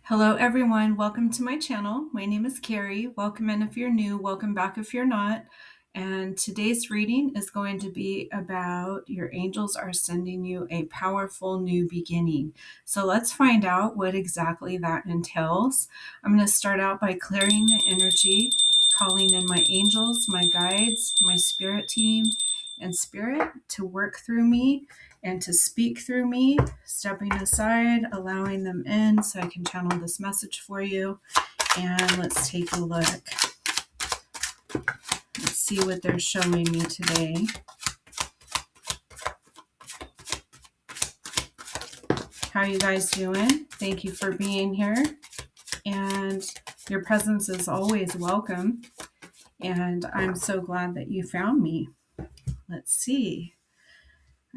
Hello everyone, welcome to my channel. My name is Carrie. Welcome in if you're new, welcome back if you're not. And today's reading is going to be about your angels are sending you a powerful new beginning. So let's find out what exactly that entails. I'm going to start out by clearing the energy, calling in my angels, my guides, my spirit team, and spirit to work through me and to speak through me, stepping aside, allowing them in so I can channel this message for you. And let's take a look. Let's see what they're showing me today. How you guys doing? Thank you for being here. And your presence is always welcome. And I'm so glad that you found me. Let's see.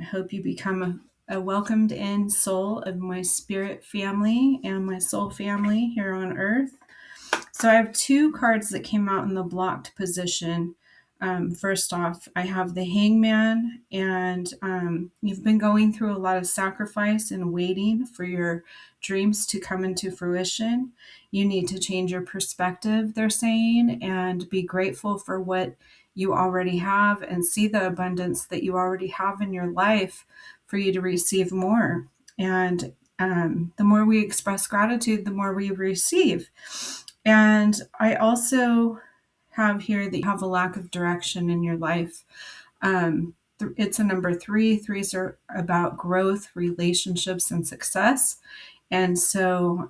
I hope you become a welcomed in soul of my spirit family and my soul family here on earth. So I have two cards that came out in the blocked position. First off, I have the Hangman, and you've been going through a lot of sacrifice and waiting for your dreams to come into fruition. You need to change your perspective, they're saying, and be grateful for what you already have and see the abundance that you already have in your life for you to receive more. And the more we express gratitude, the more we receive. And I also have here that you have a lack of direction in your life. It's a number three. Threes are about growth, relationships, and success. And so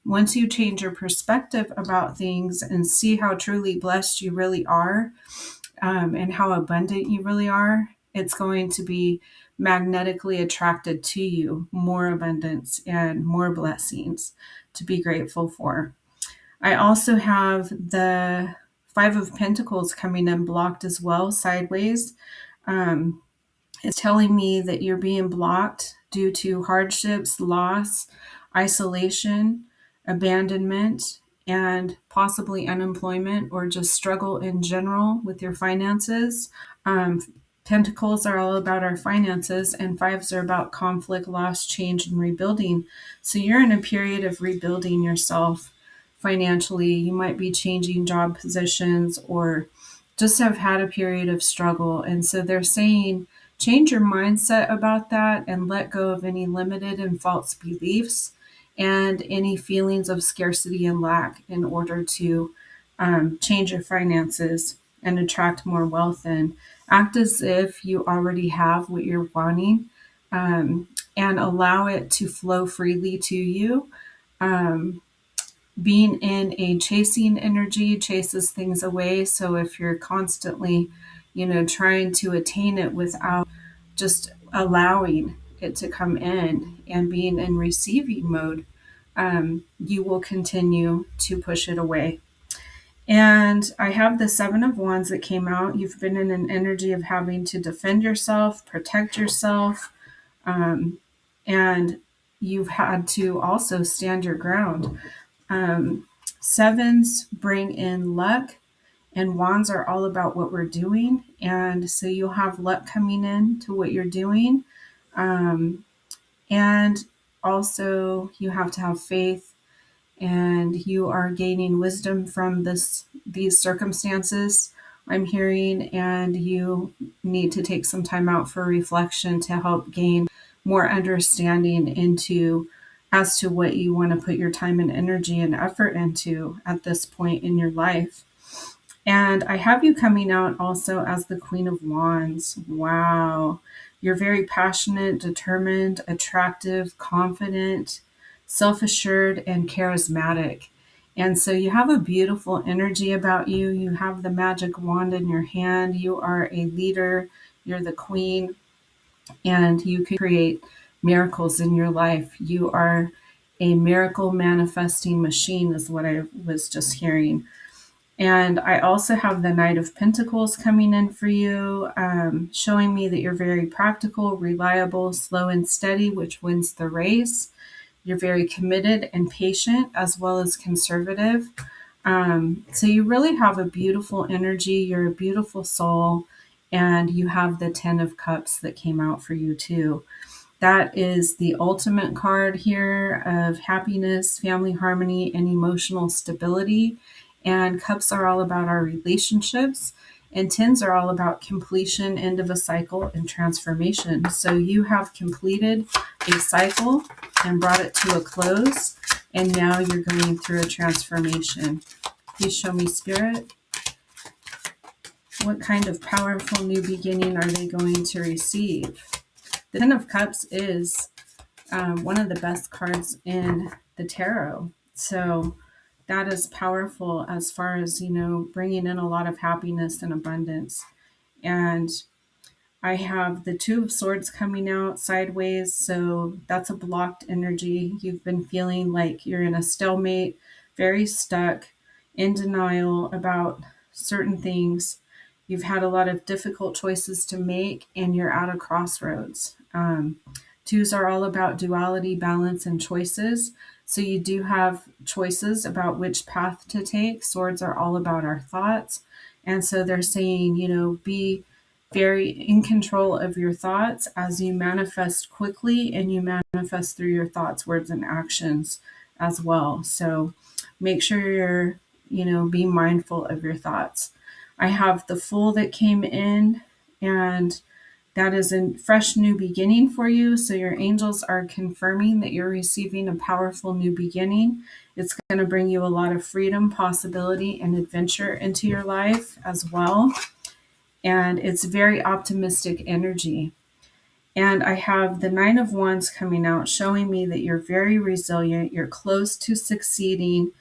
once you change your perspective about things and see how truly blessed you really are, and how abundant you really are, it's going to be magnetically attracted to you more abundance and more blessings to be grateful for. I also have the Five of Pentacles coming in blocked as well, sideways. It's telling me that you're being blocked due to hardships, loss, isolation, abandonment, and possibly unemployment or just struggle in general with your finances. Pentacles are all about our finances, and fives are about conflict, loss, change, and rebuilding. So you're in a period of rebuilding yourself financially. You might be changing job positions or just have had a period of struggle. And so they're saying, change your mindset about that and let go of any limited and false beliefs and any feelings of scarcity and lack in order to change your finances and attract more wealth and act as if you already have what you're wanting, and allow it to flow freely to you. Being in a chasing energy chases things away. So if you're constantly, trying to attain it without just allowing it to come in and being in receiving mode, you will continue to push it away. And I have the Seven of Wands that came out. You've been in an energy of having to defend yourself, protect yourself, and you've had to also stand your ground. Sevens bring in luck, and wands are all about what we're doing. And so you'll have luck coming in to what you're doing. And also you have to have faith, and you are gaining wisdom from these circumstances I'm hearing, and you need to take some time out for reflection to help gain more understanding into as to what you want to put your time and energy and effort into at this point in your life. And I have you coming out also as the Queen of Wands. Wow. You're very passionate, determined, attractive, confident, self-assured, and charismatic. And so you have a beautiful energy about you. You have the magic wand in your hand. You are a leader. You're the queen, and you can create miracles in your life. You are a miracle manifesting machine, is what I was just hearing. And I also have the Knight of Pentacles coming in for you, showing me that you're very practical, reliable, slow and steady, which wins the race. You're very committed and patient, as well as conservative. So you really have a beautiful energy. You're a beautiful soul. And you have the Ten of Cups that came out for you too. That is the ultimate card here of happiness, family harmony, and emotional stability. And cups are all about our relationships, and tens are all about completion, end of a cycle, and transformation. So you have completed a cycle and brought it to a close, and now you're going through a transformation. Please show me, Spirit. What kind of powerful new beginning are they going to receive? The Ten of Cups is one of the best cards in the tarot. So that is powerful as far as, bringing in a lot of happiness and abundance. And I have the Two of Swords coming out sideways. So that's a blocked energy. You've been feeling like you're in a stalemate, very stuck, in denial about certain things. You've had a lot of difficult choices to make, and you're at a crossroads. Twos are all about duality, balance, and choices. So you do have choices about which path to take. Swords are all about our thoughts. And so they're saying, be very in control of your thoughts as you manifest quickly, and you manifest through your thoughts, words, and actions as well. So make sure you're, be mindful of your thoughts. I have the Fool that came in, and that is a fresh new beginning for you. So your angels are confirming that you're receiving a powerful new beginning. It's going to bring you a lot of freedom, possibility, and adventure into your life as well. And it's very optimistic energy. And I have the Nine of Wands coming out, showing me that you're very resilient. You're close to succeeding.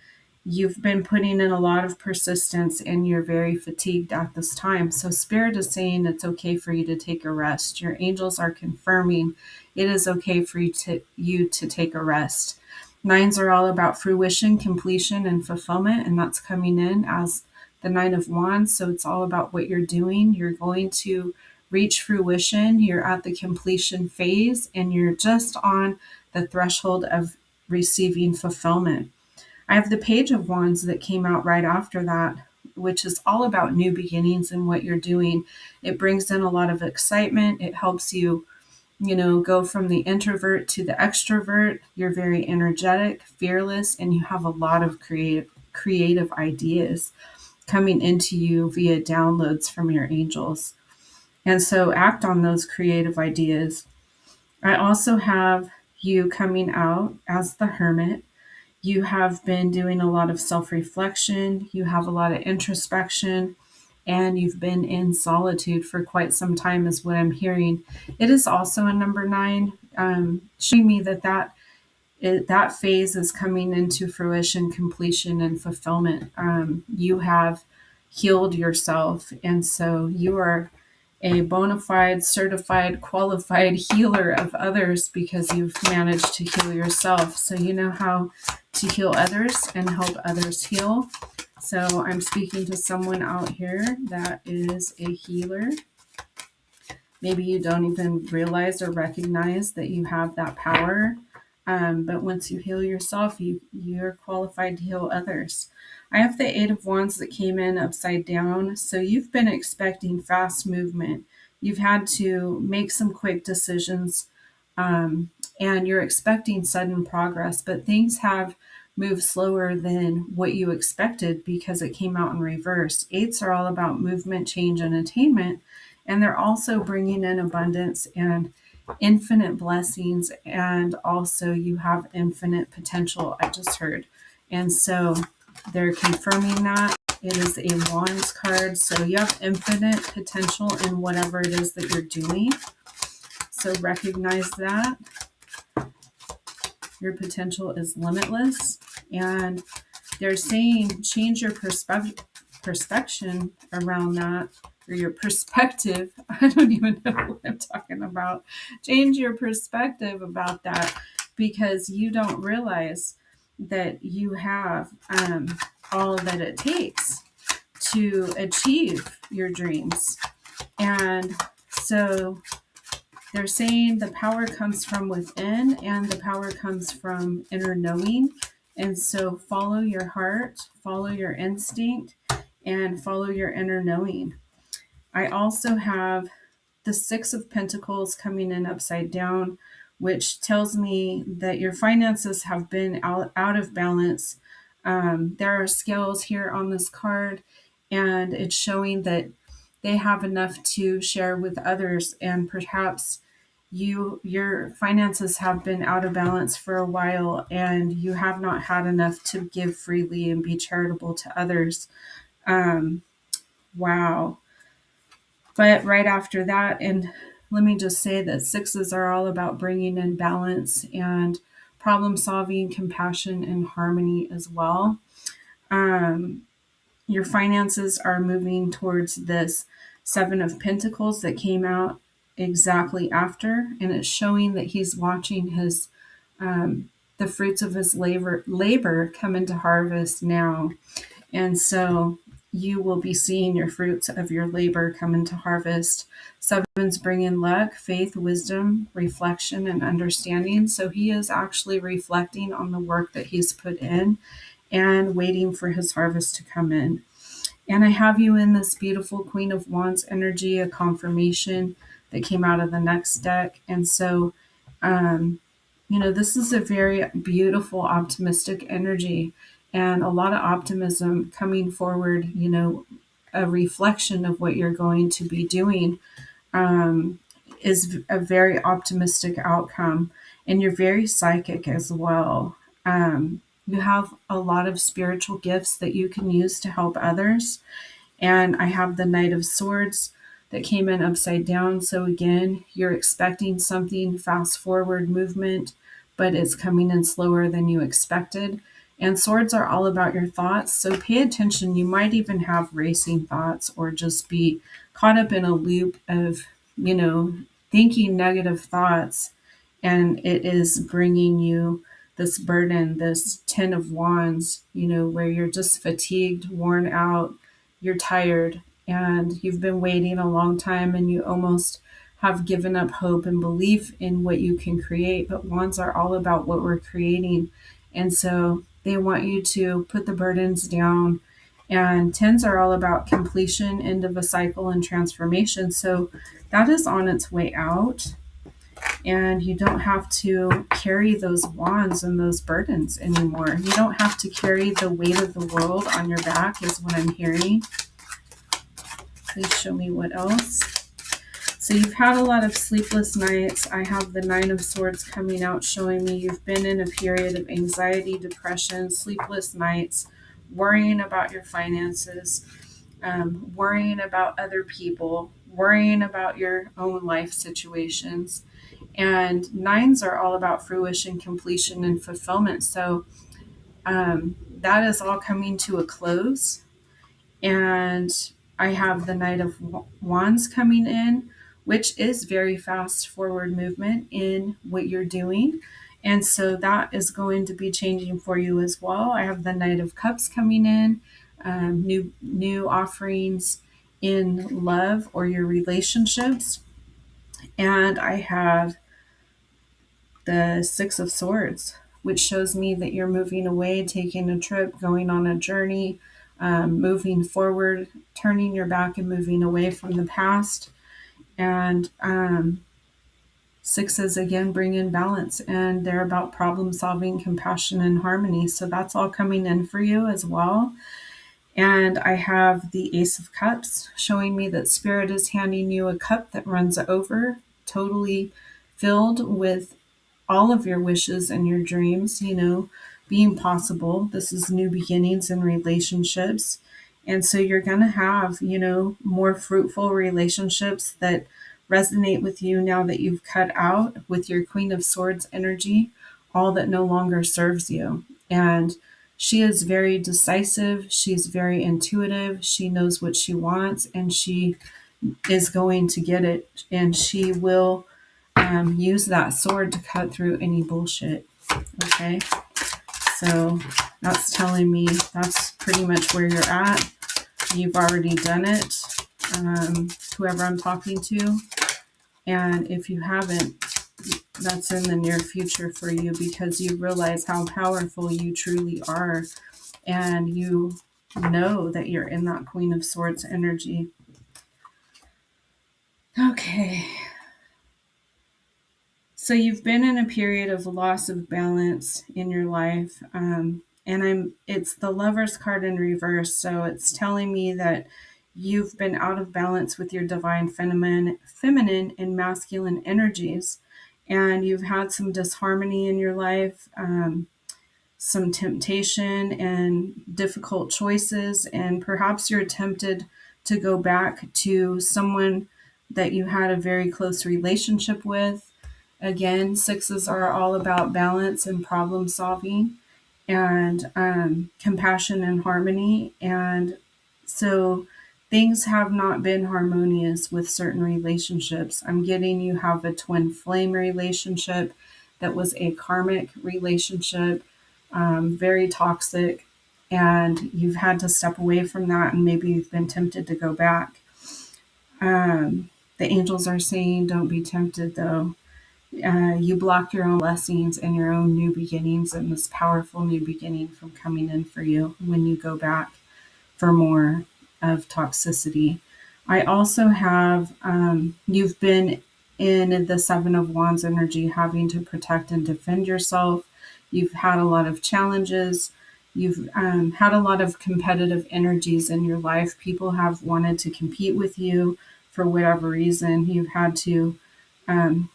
You've been putting in a lot of persistence, and you're very fatigued at this time. So Spirit is saying it's okay for you to take a rest. Your angels are confirming it is okay for you to take a rest. Nines are all about fruition, completion, and fulfillment, and that's coming in as the Nine of Wands. So it's all about what you're doing. You're going to reach fruition. You're at the completion phase, and you're just on the threshold of receiving fulfillment. I have the Page of Wands that came out right after that, which is all about new beginnings and what you're doing. It brings in a lot of excitement. It helps you, go from the introvert to the extrovert. You're very energetic, fearless, and you have a lot of creative ideas coming into you via downloads from your angels. And so act on those creative ideas. I also have you coming out as the Hermit. You have been doing a lot of self-reflection. You have a lot of introspection, and you've been in solitude for quite some time is what I'm hearing. It is also a number 9, showing me that phase is coming into fruition, completion, and fulfillment. You have healed yourself, and so you are a bona fide, certified, qualified healer of others because you've managed to heal yourself. So you know how to heal others and help others heal. So I'm speaking to someone out here that is a healer. Maybe you don't even realize or recognize that you have that power. But once you heal yourself, you're qualified to heal others. I have the Eight of Wands that came in upside down. So you've been expecting fast movement. You've had to make some quick decisions, and you're expecting sudden progress, but things have moved slower than what you expected because it came out in reverse. Eights are all about movement, change, and attainment, and they're also bringing in abundance and infinite blessings, and also you have infinite potential, I just heard. And so they're confirming that. It is a Wands card, so you have infinite potential in whatever it is that you're doing. So recognize that. Your potential is limitless, and they're saying change your perspective around that, or your perspective. I don't even know what I'm talking about. Change your perspective about that, because you don't realize that you have all that it takes to achieve your dreams. And so they're saying the power comes from within, and the power comes from inner knowing. And so follow your heart, follow your instinct, and follow your inner knowing. I also have the Six of Pentacles coming in upside down, which tells me that your finances have been out of balance. There are scales here on this card, and it's showing that they have enough to share with others, and perhaps your finances have been out of balance for a while and you have not had enough to give freely and be charitable to others. um, wow. But right after that, and let me just say that sixes are all about bringing in balance and problem solving, compassion, and harmony as well. Um, your finances are moving towards this Seven of Pentacles that came out exactly after, and it's showing that he's watching his the fruits of his labor come into harvest now. And so you will be seeing your fruits of your labor come into harvest. Sevens bring in luck, faith, wisdom, reflection, and understanding. So he is actually reflecting on the work that he's put in and waiting for his harvest to come in. And I have you in this beautiful Queen of Wands energy, a confirmation that came out of the next deck. And so, um, this is a very beautiful, optimistic energy and a lot of optimism coming forward, a reflection of what you're going to be doing um, is a very optimistic outcome. And you're very psychic as well. You have a lot of spiritual gifts that you can use to help others. And I have the Knight of Swords that came in upside down. So again, you're expecting something fast forward movement, but it's coming in slower than you expected. And swords are all about your thoughts. So pay attention. You might even have racing thoughts or just be caught up in a loop of, thinking negative thoughts. And it is bringing you this burden, this 10 of Wands, where you're just fatigued, worn out, you're tired, and you've been waiting a long time and you almost have given up hope and belief in what you can create. But wands are all about what we're creating. And so they want you to put the burdens down. And tens are all about completion, end of a cycle, and transformation. So that is on its way out. And you don't have to carry those wands and those burdens anymore. You don't have to carry the weight of the world on your back, is what I'm hearing. Please show me what else. So you've had a lot of sleepless nights. I have the Nine of Swords coming out, showing me you've been in a period of anxiety, depression, sleepless nights, worrying about your finances, worrying about other people, worrying about your own life situations. And nines are all about fruition, completion, and fulfillment. So that is all coming to a close. And I have the Knight of Wands coming in, which is very fast forward movement in what you're doing. And so that is going to be changing for you as well. I have the Knight of Cups coming in, new offerings in love or your relationships. And I have the Six of Swords, which shows me that you're moving away, taking a trip, going on a journey, moving forward, turning your back and moving away from the past. And sixes again bring in balance, and they're about problem solving, compassion, and harmony. So that's all coming in for you as well. And I have the Ace of Cups showing me that Spirit is handing you a cup that runs over, totally filled with all of your wishes and your dreams, being possible. This is new beginnings in relationships. And so you're going to have, more fruitful relationships that resonate with you now that you've cut out with your Queen of Swords energy, all that no longer serves you. And she is very decisive. She's very intuitive. She knows what she wants and she is going to get it. And she will use that sword to cut through any bullshit. Okay. So that's telling me that's pretty much where you're at. You've already done it. Whoever I'm talking to. And if you haven't, that's in the near future for you because you realize how powerful you truly are. And you know that you're in that Queen of Swords energy. Okay. So you've been in a period of loss of balance in your life. And it's the Lover's card in reverse. So it's telling me that you've been out of balance with your divine feminine and masculine energies. And you've had some disharmony in your life, some temptation and difficult choices. And perhaps you're tempted to go back to someone that you had a very close relationship with. Again, sixes are all about balance and problem solving and compassion and harmony. And so things have not been harmonious with certain relationships. I'm getting you have a twin flame relationship that was a karmic relationship, very toxic, and you've had to step away from that, and maybe you've been tempted to go back. The angels are saying, don't be tempted though. You block your own blessings and your own new beginnings and this powerful new beginning from coming in for you when you go back for more of toxicity. I also have, you've been in the Seven of Wands energy, having to protect and defend yourself. You've had a lot of challenges. You've had a lot of competitive energies in your life. People have wanted to compete with you for whatever reason. You've had to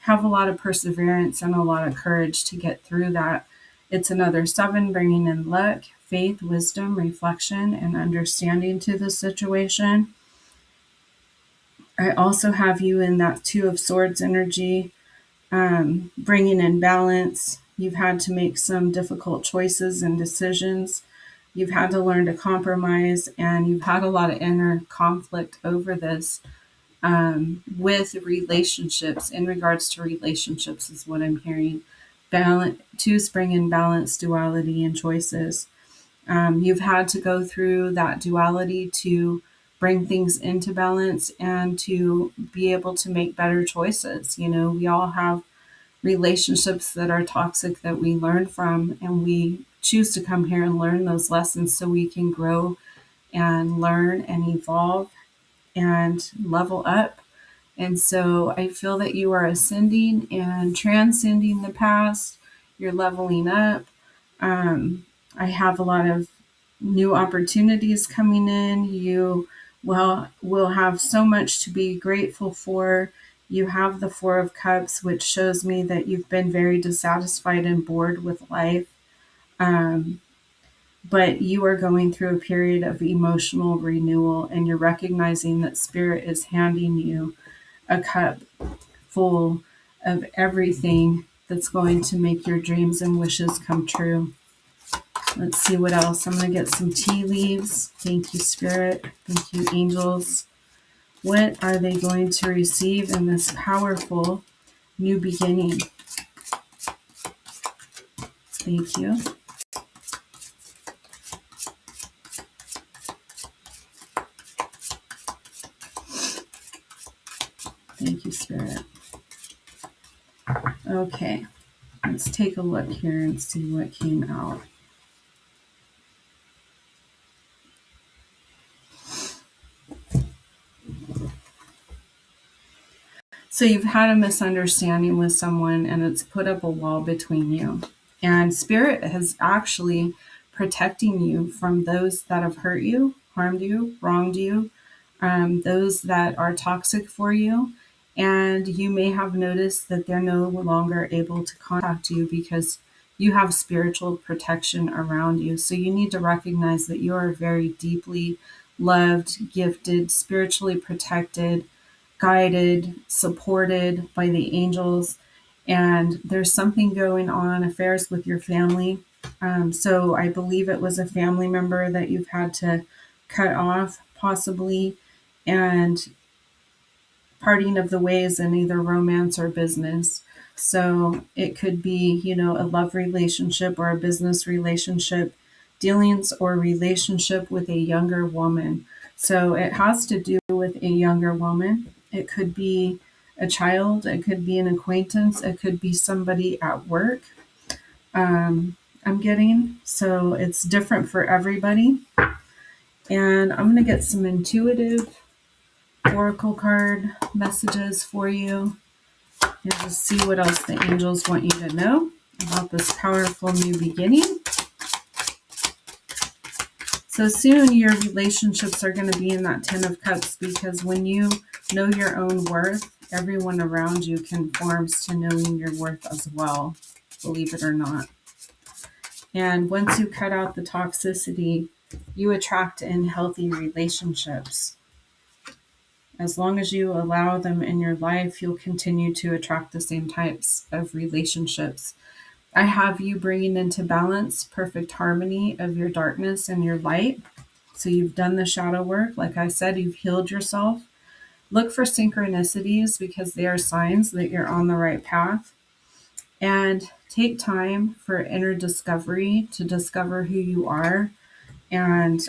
have a lot of perseverance and a lot of courage to get through that. It's another seven, bringing in luck, faith, wisdom, reflection, and understanding to the situation. I also have you in that Two of Swords energy, bringing in balance. You've had to make some difficult choices and decisions. You've had to learn to compromise, and you've had a lot of inner conflict over this. With relationships, in regards to relationships, is what I'm hearing. Balance, two spring in balance, duality, and choices. You've had to go through that duality to bring things into balance and to be able to make better choices. You know, we all have relationships that are toxic that we learn from, and we choose to come here and learn those lessons so we can grow and learn and evolve and level up. And so I feel that you are ascending and transcending the past. You're leveling up. I have a lot of new opportunities coming in. You will have so much to be grateful for. You have the Four of Cups, which shows me that you've been very dissatisfied and bored with life. But you are going through a period of emotional renewal, and you're recognizing that Spirit is handing you a cup full of everything that's going to make your dreams and wishes come true. Let's see what else. I'm going to get some tea leaves. Thank you, Spirit. Thank you, angels. What are they going to receive in this powerful new beginning? Thank you. Thank you, Spirit. Okay, let's take a look here and see what came out. So you've had a misunderstanding with someone and it's put up a wall between you. And Spirit is actually protecting you from those that have hurt you, harmed you, wronged you, those that are toxic for you. And you may have noticed that they're no longer able to contact you because you have spiritual protection around you. So you need to recognize that you are very deeply loved, gifted, spiritually protected, guided, supported by the angels. And there's something going on, affairs with your family. So I believe it was a family member that you've had to cut off, possibly, and parting of the ways in either romance or business. So it could be, you know, a love relationship or a business relationship, dealings or relationship with a younger woman. So it has to do with a younger woman. It could be a child, it could be an acquaintance, it could be somebody at work. I'm getting, so it's different for everybody. And I'm going to get some intuitive oracle card messages for you. And just see what else the angels want you to know about this powerful new beginning. So soon your relationships are going to be in that 10 of cups, because when you know your own worth, everyone around you conforms to knowing your worth as well, believe it or not. And once you cut out the toxicity, you attract in healthy relationships. As long as you allow them in your life, you'll continue to attract the same types of relationships. I have you bringing into balance perfect harmony of your darkness and your light. So you've done the shadow work. Like I said, you've healed yourself. Look for synchronicities, because they are signs that you're on the right path. And take time for inner discovery to discover who you are. And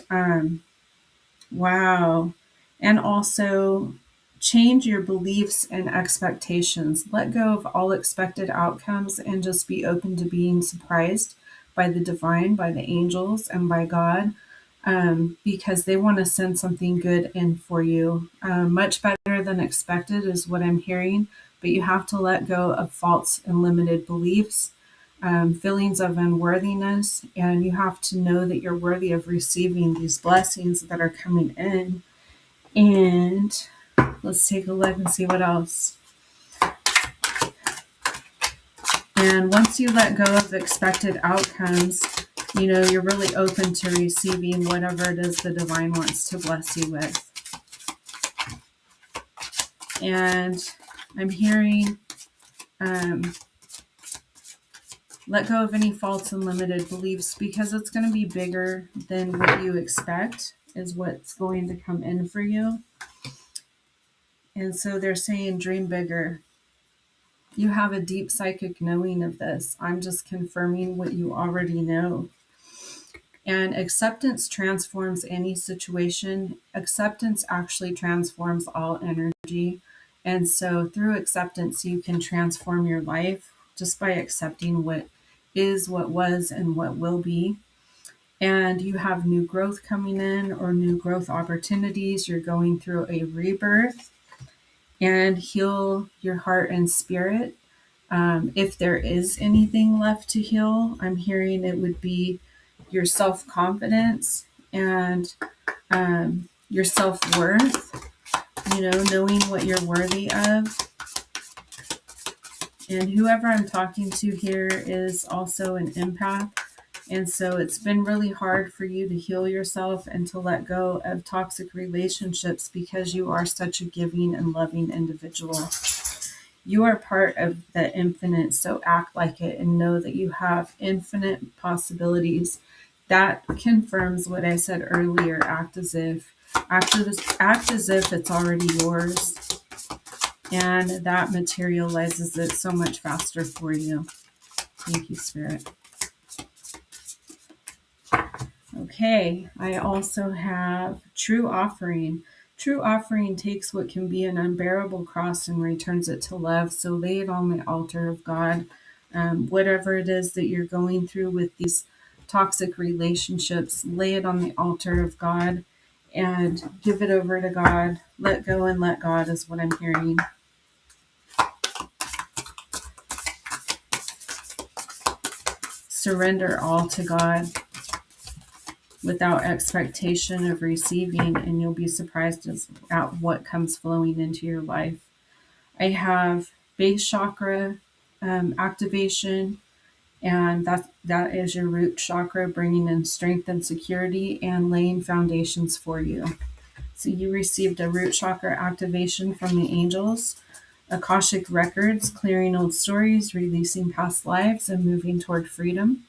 wow. And also change your beliefs and expectations. Let go of all expected outcomes and just be open to being surprised by the divine, by the angels, and by God, because they want to send something good in for you. Much better than expected is what I'm hearing, but you have to let go of false and limited beliefs. Feelings of unworthiness, and you have to know that you're worthy of receiving these blessings that are coming in. And let's take a look and see what else. And once you let go of expected outcomes, you're really open to receiving whatever it is the divine wants to bless you with. And I'm hearing, let go of any false and limited beliefs, because it's going to be bigger than what you expect is what's going to come in for you. And so they're saying dream bigger. You have a deep psychic knowing of this. I'm just confirming what you already know. And acceptance transforms any situation. Acceptance actually transforms all energy. And so through acceptance, you can transform your life just by accepting what is, what was, and what will be. And you have new growth coming in, or new growth opportunities. You're going through a rebirth. And heal your heart and spirit. If there is anything left to heal, I'm hearing it would be your self-confidence and your self-worth, knowing what you're worthy of. And whoever I'm talking to here is also an empath. And so it's been really hard for you to heal yourself and to let go of toxic relationships, because you are such a giving and loving individual. You are part of the infinite, so act like it and know that you have infinite possibilities. That confirms what I said earlier. Act as if it's already yours, and that materializes it so much faster for you. Thank you, Spirit. Okay, I also have true offering. True offering takes what can be an unbearable cross and returns it to love. So lay it on the altar of God. Whatever it is that you're going through with these toxic relationships, lay it on the altar of God and give it over to God. Let go and let God is what I'm hearing. Surrender all to God without expectation of receiving, and you'll be surprised at what comes flowing into your life. I have base chakra activation, and that is your root chakra, bringing in strength and security and laying foundations for you. So you received a root chakra activation from the angels, Akashic records, clearing old stories, releasing past lives, and moving toward freedom.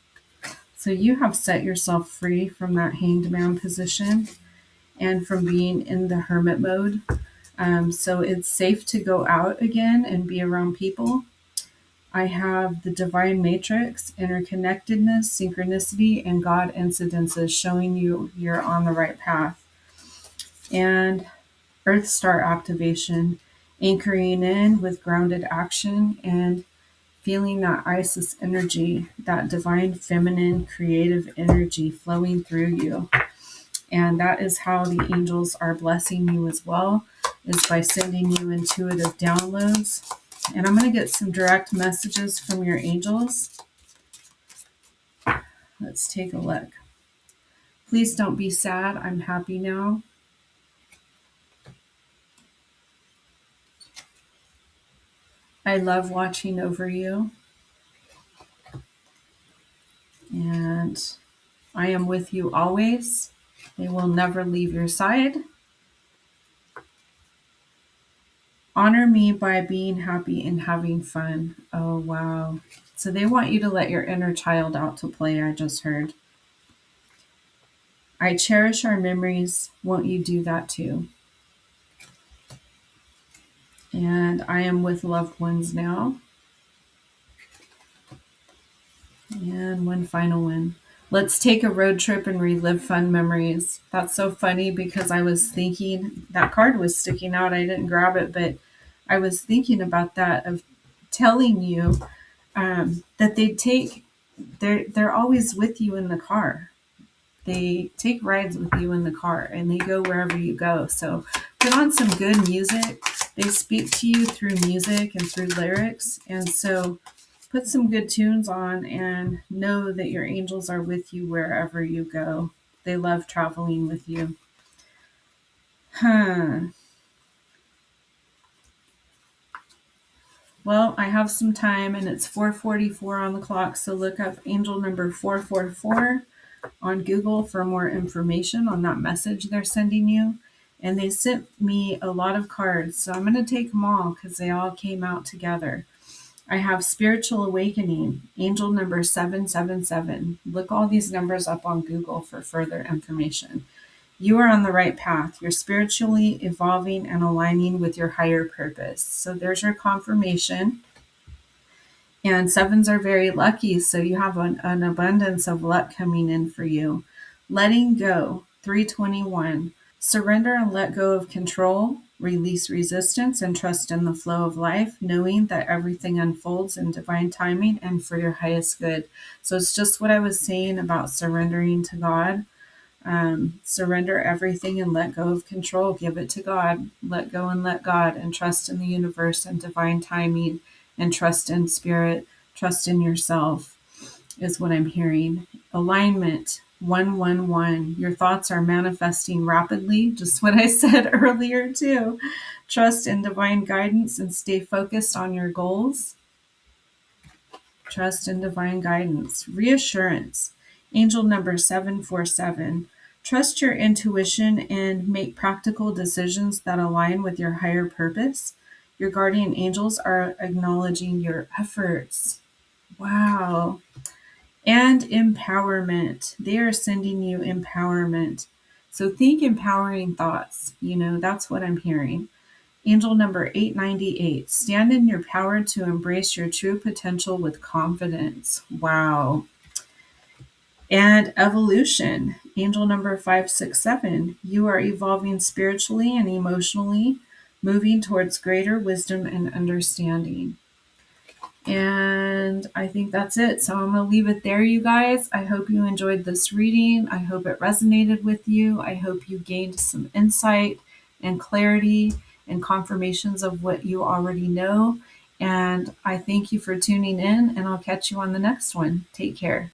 So you have set yourself free from that hanged man position and from being in the hermit mode. So it's safe to go out again and be around people. I have the divine matrix, interconnectedness, synchronicity, and God incidences showing you you're on the right path. And Earth Star activation, anchoring in with grounded action and feeling that Isis energy, that divine feminine creative energy flowing through you. And that is how the angels are blessing you as well, is by sending you intuitive downloads And I'm going to get some direct messages from your angels. Let's take a look. Please don't be sad. I'm happy now. I love watching over you. And I am with you always. They will never leave your side. Honor me by being happy and having fun. Oh, wow. So they want you to let your inner child out to play, I just heard. I cherish our memories. Won't you do that too? And I am with loved ones now. And one final one. Let's take a road trip and relive fun memories. That's so funny because I was thinking that card was sticking out. I didn't grab it, but I was thinking about that of telling you that they're always with you in the car. They take rides with you in the car and they go wherever you go. So put on some good music. They speak to you through music and through lyrics. And so put some good tunes on and know that your angels are with you wherever you go. They love traveling with you. Well, I have some time and it's 4:44 on the clock. So look up angel number 444 on Google for more information on that message they're sending you. And they sent me a lot of cards. So I'm going to take them all because they all came out together. I have spiritual awakening, angel number 777. Look all these numbers up on Google for further information. You are on the right path. You're spiritually evolving and aligning with your higher purpose. So there's your confirmation. And sevens are very lucky, so you have an abundance of luck coming in for you. Letting go, 321. Surrender and let go of control, release resistance, and trust in the flow of life, knowing that everything unfolds in divine timing and for your highest good. So it's just what I was saying about surrendering to God. Surrender everything and let go of control. Give it to God. Let go and let God, and trust in the universe and divine timing, and trust in spirit. Trust in yourself is what I'm hearing. Alignment, 111. Your thoughts are manifesting rapidly, just what I said earlier too. Trust in divine guidance and stay focused on your goals. Trust in divine guidance. Reassurance, angel number 747. Trust your intuition and make practical decisions that align with your higher purpose. Your guardian angels are acknowledging your efforts. Wow. And empowerment. They are sending you empowerment. So think empowering thoughts. That's what I'm hearing. Angel number 898. Stand in your power to embrace your true potential with confidence. Wow. And evolution. Angel number 567. You are evolving spiritually and emotionally, moving towards greater wisdom and understanding. And I think that's it. So I'm going to leave it there, you guys. I hope you enjoyed this reading. I hope it resonated with you. I hope you gained some insight and clarity and confirmations of what you already know. And I thank you for tuning in, and I'll catch you on the next one. Take care.